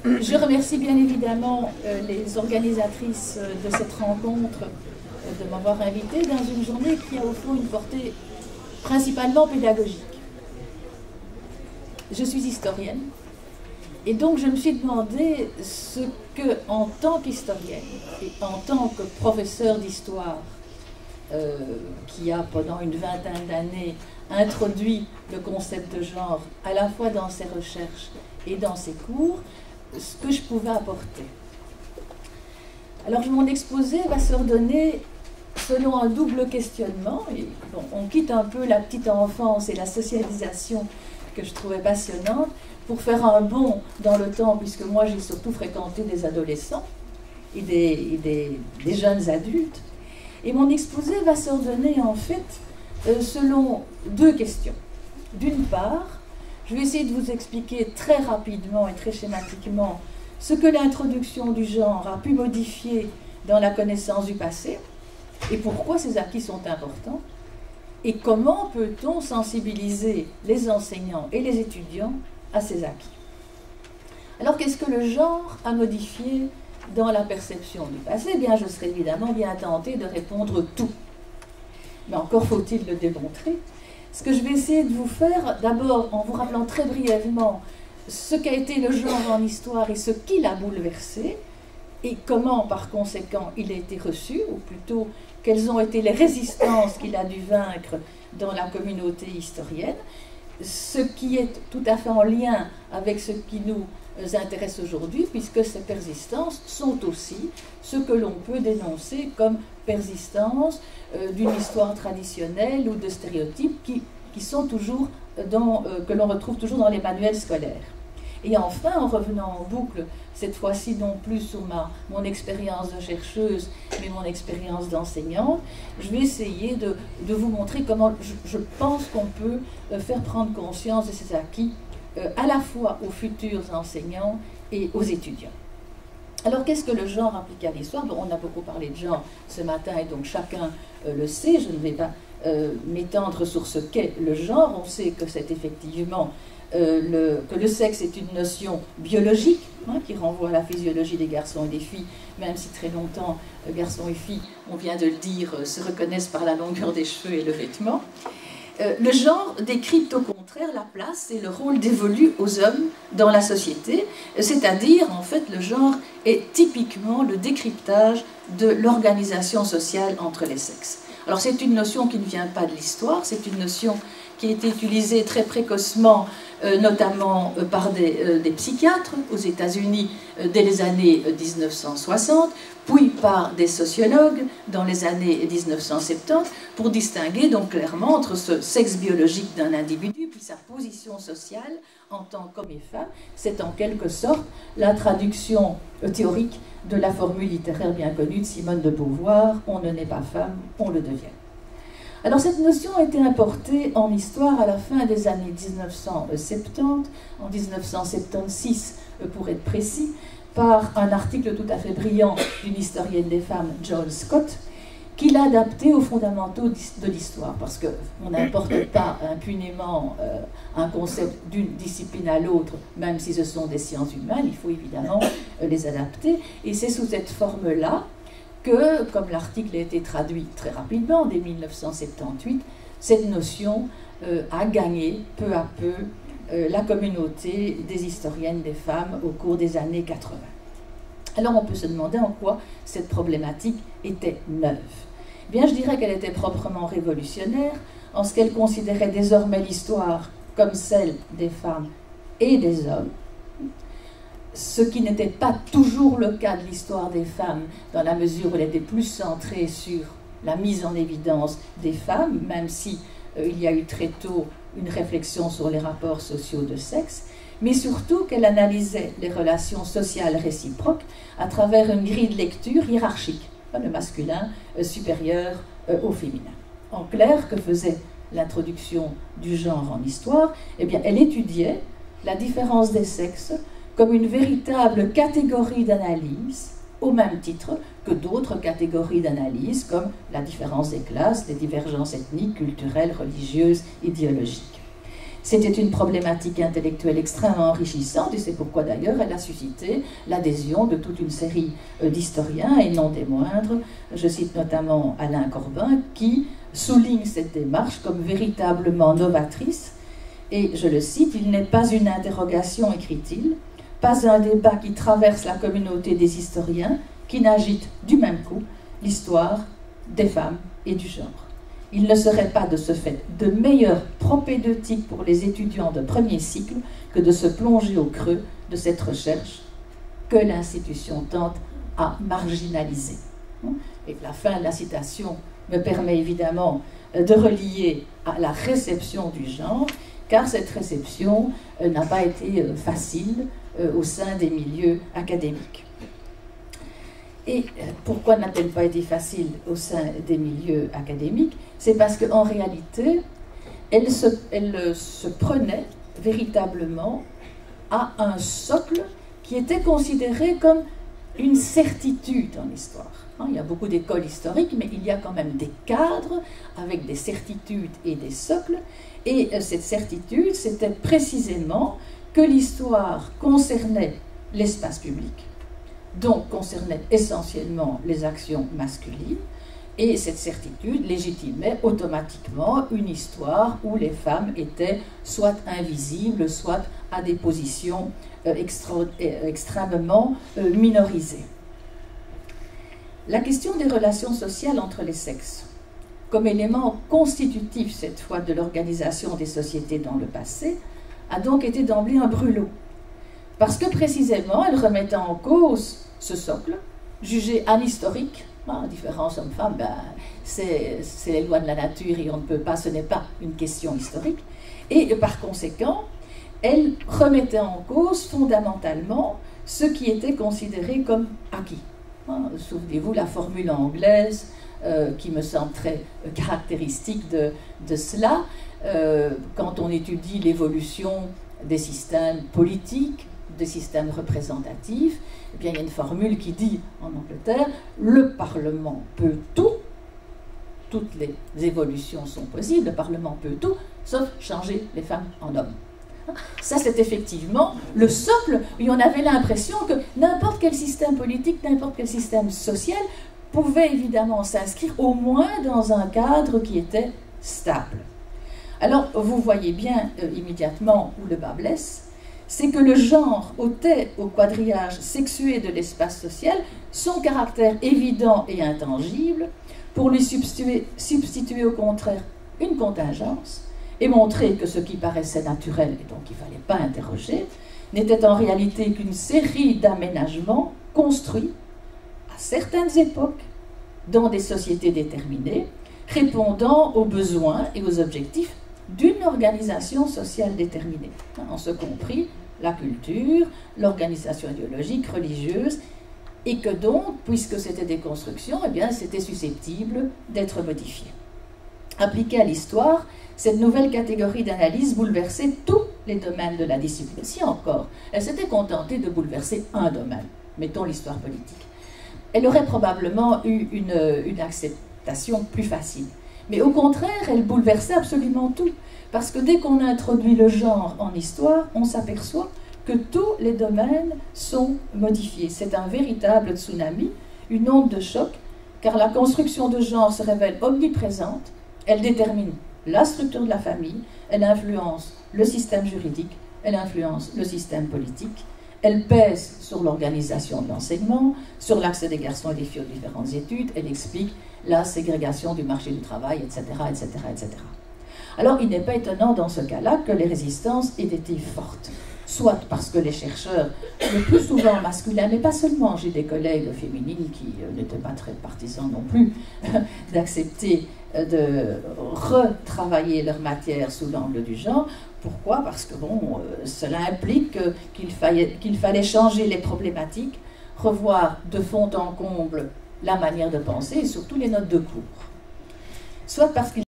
Je remercie bien évidemment les organisatrices de cette rencontre de m'avoir invitée dans une journée qui a au fond une portée principalement pédagogique. Je suis historienne et donc je me suis demandé ce que, en tant qu'historienne et en tant que professeur d'histoire qui a pendant une vingtaine d'années introduit le concept de genre à la fois dans ses recherches et dans ses cours, ce que je pouvais apporter. Alors mon exposé va se redonner selon un double questionnement. Et, bon, on quitte un peu la petite enfance et la socialisation que je trouvais passionnante pour faire un bond dans le temps, puisque moi j'ai surtout fréquenté des adolescents et des jeunes adultes. Et mon exposé va se redonner en fait selon deux questions. D'une part, je vais essayer de vous expliquer très rapidement et très schématiquement ce que l'introduction du genre a pu modifier dans la connaissance du passé et pourquoi ces acquis sont importants et comment peut-on sensibiliser les enseignants et les étudiants à ces acquis. Alors qu'est-ce que le genre a modifié dans la perception du passé? Eh bien, je serais évidemment bien tentée de répondre tout. Mais encore faut-il le démontrer. Ce que je vais essayer de vous faire, d'abord en vous rappelant très brièvement ce qu'a été le genre en histoire et ce qui l'a bouleversé, et comment par conséquent il a été reçu, ou plutôt quelles ont été les résistances qu'il a dû vaincre dans la communauté historienne, ce qui est tout à fait en lien avec ce qui nous intéresse aujourd'hui, puisque ces persistances sont aussi ce que l'on peut dénoncer comme persistance d'une histoire traditionnelle ou de stéréotypes qui sont toujours que l'on retrouve toujours dans les manuels scolaires. Et enfin, en revenant en boucle, cette fois-ci non plus sur mon expérience de chercheuse, mais mon expérience d'enseignante, je vais essayer de vous montrer comment je pense qu'on peut faire prendre conscience de ces acquis à la fois aux futurs enseignants et aux étudiants. Alors, qu'est-ce que le genre appliqué à l'histoire? Bon, on a beaucoup parlé de genre ce matin et donc chacun le sait. Je ne vais pas m'étendre sur ce qu'est le genre. On sait que c'est effectivement que le sexe est une notion biologique qui renvoie à la physiologie des garçons et des filles, même si très longtemps, garçons et filles, on vient de le dire, se reconnaissent par la longueur des cheveux et le vêtement. Le genre décrypte au contraire la place et le rôle dévolu aux hommes dans la société, c'est-à-dire, en fait, le genre est typiquement le décryptage de l'organisation sociale entre les sexes. Alors, c'est une notion qui ne vient pas de l'histoire, c'est une notion qui a été utilisée très précocement, notamment par des psychiatres aux États-Unis dès les années 1960, puis par des sociologues dans les années 1970, pour distinguer donc clairement entre ce sexe biologique d'un individu puis sa position sociale en tant qu'homme et femme. C'est en quelque sorte la traduction théorique de la formule littéraire bien connue de Simone de Beauvoir, « On ne naît pas femme, on le devient ». Alors cette notion a été importée en histoire à la fin des années 1970, en 1976 pour être précis, par un article tout à fait brillant d'une historienne des femmes, Joan Scott, qui l'a adapté aux fondamentaux de l'histoire, parce qu'on n'importe pas impunément un concept d'une discipline à l'autre, même si ce sont des sciences humaines, il faut évidemment les adapter, et c'est sous cette forme-là que, comme l'article a été traduit très rapidement, dès 1978, cette notion a gagné peu à peu la communauté des historiennes des femmes au cours des années 80. Alors on peut se demander en quoi cette problématique était neuve. Eh bien, je dirais qu'elle était proprement révolutionnaire, en ce qu'elle considérait désormais l'histoire comme celle des femmes et des hommes, ce qui n'était pas toujours le cas de l'histoire des femmes, dans la mesure où elle était plus centrée sur la mise en évidence des femmes, même si il y a eu très tôt une réflexion sur les rapports sociaux de sexe, mais surtout qu'elle analysait les relations sociales réciproques à travers une grille de lecture hiérarchique, le masculin supérieur au féminin. En clair, que faisait l'introduction du genre en histoire? Eh bien, elle étudiait la différence des sexes comme une véritable catégorie d'analyse, au même titre que d'autres catégories d'analyse, comme la différence des classes, les divergences ethniques, culturelles, religieuses, idéologiques. C'était une problématique intellectuelle extrêmement enrichissante, et c'est pourquoi d'ailleurs elle a suscité l'adhésion de toute une série d'historiens, et non des moindres. Je cite notamment Alain Corbin, qui souligne cette démarche comme véritablement novatrice, et je le cite, « Il n'est pas une interrogation, écrit-il, pas un débat qui traverse la communauté des historiens, qui n'agite du même coup l'histoire des femmes et du genre. Il ne serait pas de ce fait de meilleure propédeutique pour les étudiants de premier cycle que de se plonger au creux de cette recherche que l'institution tente à marginaliser. » Et la fin de la citation me permet évidemment de relier à la réception du genre, car cette réception n'a pas été facile au sein des milieux académiques. Et pourquoi n'a-t-elle pas été facile au sein des milieux académiques? C'est parce qu'en réalité, elle se prenait véritablement à un socle qui était considéré comme une certitude en histoire. Il y a beaucoup d'écoles historiques, mais il y a quand même des cadres avec des certitudes et des socles. Et cette certitude, c'était précisément que l'histoire concernait l'espace public, donc concernait essentiellement les actions masculines, et cette certitude légitimait automatiquement une histoire où les femmes étaient soit invisibles, soit à des positions extrêmement minorisées. La question des relations sociales entre les sexes, comme élément constitutif cette fois de l'organisation des sociétés dans le passé, a donc été d'emblée un brûlot, parce que précisément elle remettait en cause ce socle, jugé anhistorique. Différence homme-femme, c'est les lois de la nature et on ne peut pas, ce n'est pas une question historique. Et par conséquent, elle remettait en cause fondamentalement ce qui était considéré comme acquis. Souvenez-vous la formule anglaise qui me semble très caractéristique de cela. Quand on étudie l'évolution des systèmes politiques, des systèmes représentatifs, eh bien, il y a une formule qui dit en Angleterre, le Parlement peut tout, toutes les évolutions sont possibles, le Parlement peut tout, sauf changer les femmes en hommes. Ça, c'est effectivement le socle où on avait l'impression que n'importe quel système politique, n'importe quel système social pouvait évidemment s'inscrire au moins dans un cadre qui était stable. Alors, vous voyez bien immédiatement où le bas blesse, c'est que le genre ôtait au quadrillage sexué de l'espace social son caractère évident et intangible pour lui substituer au contraire une contingence et montrer que ce qui paraissait naturel et donc il ne fallait pas interroger n'était en réalité qu'une série d'aménagements construits à certaines époques dans des sociétés déterminées répondant aux besoins et aux objectifs d'une organisation sociale déterminée, en ce compris la culture, l'organisation idéologique, religieuse, et que donc, puisque c'était des constructions, eh bien, c'était susceptible d'être modifié. Appliquée à l'histoire, cette nouvelle catégorie d'analyse bouleversait tous les domaines de la discipline. Si encore, elle s'était contentée de bouleverser un domaine, mettons l'histoire politique. Elle aurait probablement eu une acceptation plus facile. Mais au contraire, elle bouleversait absolument tout. Parce que dès qu'on introduit le genre en histoire, on s'aperçoit que tous les domaines sont modifiés. C'est un véritable tsunami, une onde de choc, car la construction de genre se révèle omniprésente. Elle détermine la structure de la famille, elle influence le système juridique, elle influence le système politique, elle pèse sur l'organisation de l'enseignement, sur l'accès des garçons et des filles aux différentes études, elle explique la ségrégation du marché du travail, etc., etc., etc. Alors, il n'est pas étonnant dans ce cas-là que les résistances aient été fortes, soit parce que les chercheurs, le plus souvent masculins, mais pas seulement, j'ai des collègues féminines qui n'étaient pas très partisans non plus d'accepter de retravailler leur matière sous l'angle du genre. Pourquoi? Parce que bon, cela implique qu'il fallait changer les problématiques, revoir de fond en comble la manière de penser et surtout les notes de cours. Soit parce qu'il